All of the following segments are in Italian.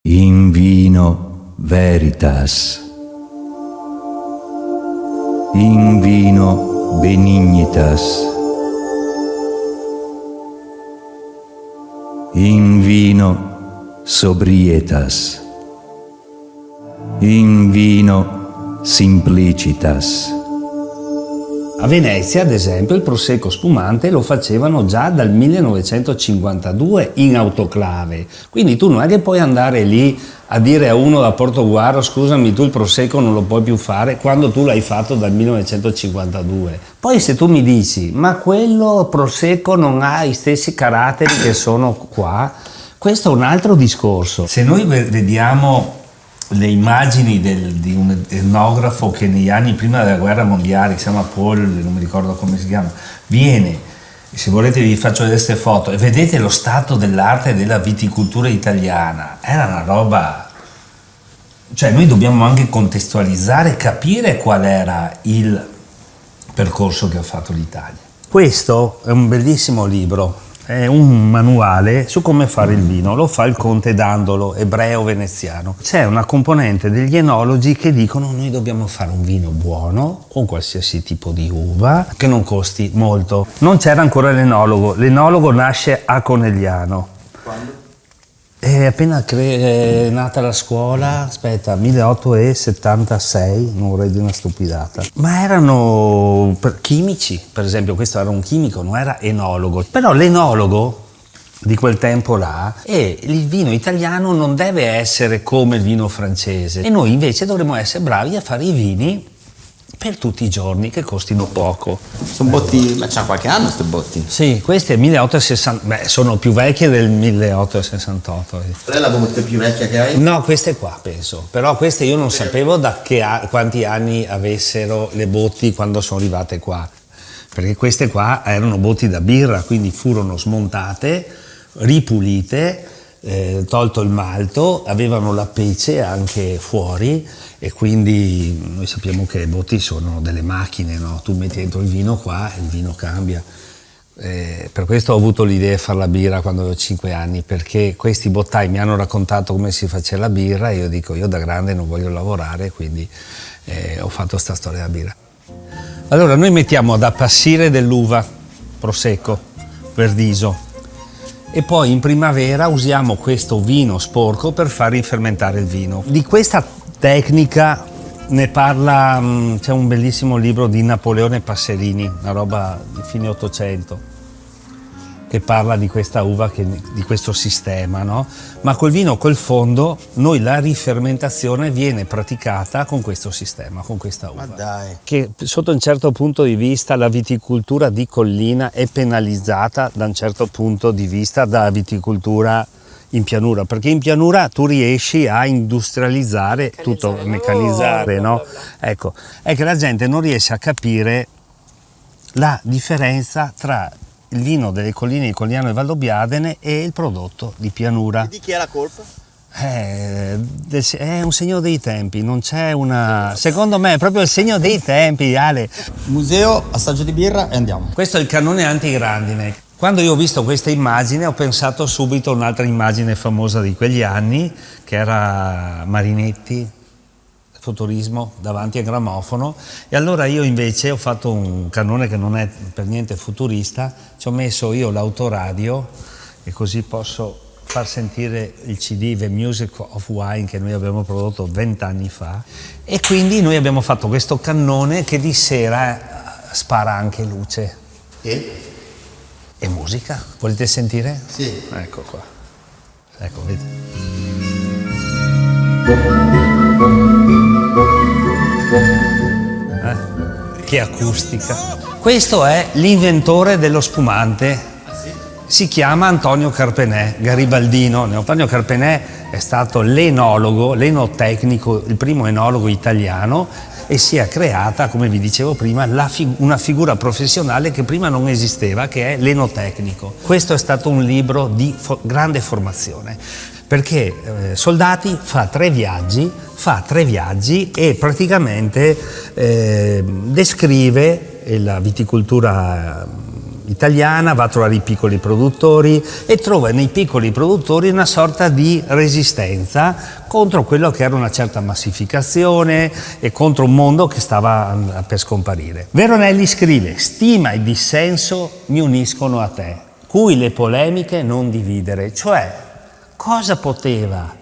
In vino veritas, in vino benignitas, in vino sobrietas, in vino simplicitas. A Venezia, ad esempio, il prosecco spumante lo facevano già dal 1952 in autoclave. Quindi tu non è che puoi andare lì a dire a uno da Portoguaro: scusami, tu il prosecco non lo puoi più fare, quando tu l'hai fatto dal 1952. Poi se tu mi dici: ma quello prosecco non ha i stessi caratteri che sono qua, questo è un altro discorso. Se noi vediamo le immagini di un etnografo che negli anni prima della guerra mondiale, si chiama Paul, non mi ricordo come si chiama, viene, se volete vi faccio vedere queste foto e vedete lo stato dell'arte e della viticoltura italiana, era una roba, cioè noi dobbiamo anche contestualizzare, capire qual era il percorso che ha fatto l'Italia. Questo è un bellissimo libro. È un manuale su come fare il vino, lo fa il conte Dandolo, ebreo veneziano. C'è una componente degli enologi che dicono: noi dobbiamo fare un vino buono, con qualsiasi tipo di uva, che non costi molto. Non c'era ancora l'enologo nasce a Conegliano. Quando? È appena nata la scuola, 1876, non vorrei dire una stupidata. Ma erano chimici, per esempio, questo era un chimico, non era enologo. Però l'enologo di quel tempo là, e il vino italiano non deve essere come il vino francese. E noi invece dovremmo essere bravi a fare i vini per tutti i giorni, che costino poco. Sono botti, ma c'ha qualche anno queste botti? Sì, queste è 1860, sono più vecchie del 1868. Qual è la botte più vecchia che hai? No, queste qua penso, però queste io non sapevo da quanti anni avessero le botti quando sono arrivate qua, perché queste qua erano botti da birra, quindi furono smontate, ripulite, tolto il malto, avevano la pece anche fuori, e quindi noi sappiamo che le botti sono delle macchine, no? Tu metti dentro il vino qua e il vino cambia. Per questo ho avuto l'idea di fare la birra quando avevo 5 anni, perché questi bottai mi hanno raccontato come si faceva la birra e io dico: io da grande non voglio lavorare, quindi ho fatto sta storia della birra. Allora noi mettiamo ad appassire dell'uva prosecco, Verdiso, e poi in primavera usiamo questo vino sporco per far rifermentare il vino. Di questa tecnica ne parla, c'è un bellissimo libro di Napoleone Passerini, una roba di fine 800, che parla di questa uva, di questo sistema, no? Ma col vino, col fondo, noi la rifermentazione viene praticata con questo sistema, con questa uva. Ma dai. Che sotto un certo punto di vista la viticoltura di collina è penalizzata da un certo punto di vista dalla viticoltura in pianura, perché in pianura tu riesci a industrializzare tutto, meccanizzare, no? Ecco, è che la gente non riesce a capire la differenza tra il vino delle colline di Cogliano e Valdobbiadene e il prodotto di pianura. E di chi è la colpa? È un segno dei tempi, non c'è una... Secondo me è proprio il segno dei tempi, Ale. Museo, assaggio di birra e andiamo. Questo è il cannone antigrandine. Quando io ho visto questa immagine ho pensato subito a un'altra immagine famosa di quegli anni, che era Marinetti, futurismo, davanti al grammofono, e allora io invece ho fatto un cannone che non è per niente futurista, ci ho messo io l'autoradio e così posso far sentire il CD The Music of Wine che noi abbiamo prodotto 20 anni fa, e quindi noi abbiamo fatto questo cannone che di sera spara anche luce. E musica. Volete sentire? Sì. Ecco qua. Ecco, vedi. Che acustica. Questo è l'inventore dello spumante. Si chiama Antonio Carpenè, garibaldino. Antonio Carpenè è stato l'enologo, l'enotecnico, il primo enologo italiano, e si è creata, come vi dicevo prima, una figura professionale che prima non esisteva, che è l'enotecnico. Questo è stato un libro di grande formazione, perché Soldati fa tre viaggi e praticamente descrive la viticoltura italiana, va a trovare i piccoli produttori e trova nei piccoli produttori una sorta di resistenza contro quello che era una certa massificazione e contro un mondo che stava per scomparire. Veronelli scrive: stima e dissenso mi uniscono a te, cui le polemiche non dividere. Cioè, cosa poteva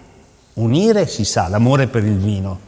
unire? Si sa, l'amore per il vino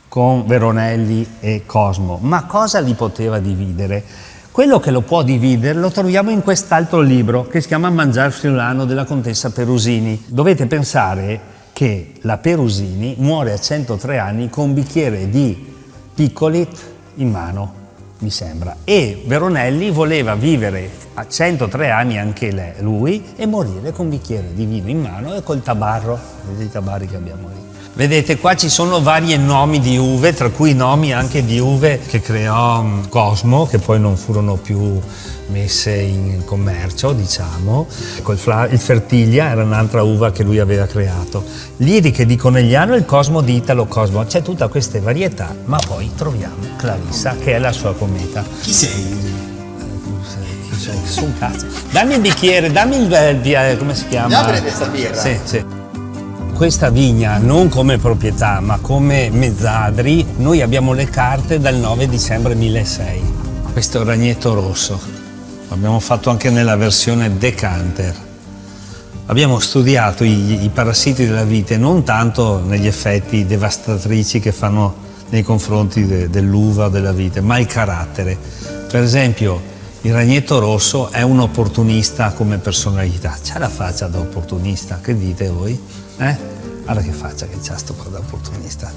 con Veronelli e Cosmo, ma cosa li poteva dividere? Quello che lo può dividere lo troviamo in quest'altro libro che si chiama Mangiar friulano della contessa Perusini. Dovete pensare che la Perusini muore a 103 anni con un bicchiere di Piccolit in mano, mi sembra, e Veronelli voleva vivere a 103 anni anche lui e morire con un bicchiere di vino in mano e col tabarro, vedete i tabari che abbiamo lì. Vedete, qua ci sono vari nomi di uve, tra cui nomi anche di uve che creò Cosmo, che poi non furono più messe in commercio, diciamo. Il Fertiglia era un'altra uva che lui aveva creato. Liriche di Conegliano e il Cosmo di Italo Cosmo. C'è tutta queste varietà, ma poi troviamo Clarissa, che è la sua cometa. Chi sei? Su un cazzo. Dammi il bicchiere, dammi il come si chiama? Apri questa birra. Sì, sì. Questa vigna, non come proprietà ma come mezzadri, noi abbiamo le carte dal 9 dicembre 1006. Questo è il Ragnetto Rosso, l'abbiamo fatto anche nella versione decanter. Abbiamo studiato i parassiti della vite, non tanto negli effetti devastatrici che fanno nei confronti dell'uva o della vite, ma il carattere. Per esempio, il Ragnetto Rosso è un opportunista come personalità, c'ha la faccia da opportunista, che dite voi? Guarda che faccia che c'ha sto qua da opportunista.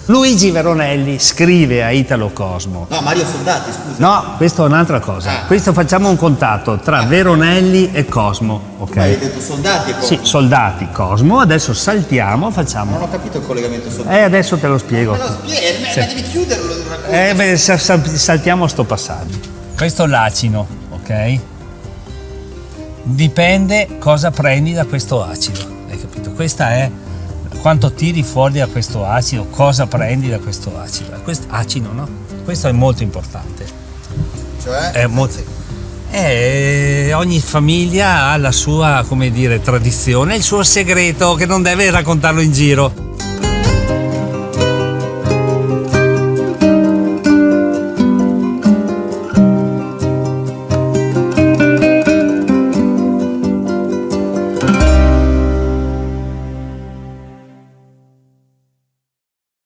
Luigi Veronelli scrive a Italo Cosmo. No, Mario Soldati, scusa. No, questo è un'altra cosa. Questo facciamo un contatto tra Veronelli e Cosmo, ok? Ma hai detto Soldati e Cosmo? Sì, Soldati, Cosmo. Adesso saltiamo, facciamo. Non ho capito il collegamento Soldati. Adesso te lo spiego. Me lo spieghi, Sì. ma devi chiuderlo il racconto. Saltiamo sto passaggio. Questo l'acino, ok? Dipende cosa prendi da questo acido. Hai capito? Questa è quanto tiri fuori da questo acido, cosa prendi da questo acido. Questo acido, no? Questo è molto importante. Cioè? È molto... ogni famiglia ha la sua, come dire, tradizione, il suo segreto che non deve raccontarlo in giro.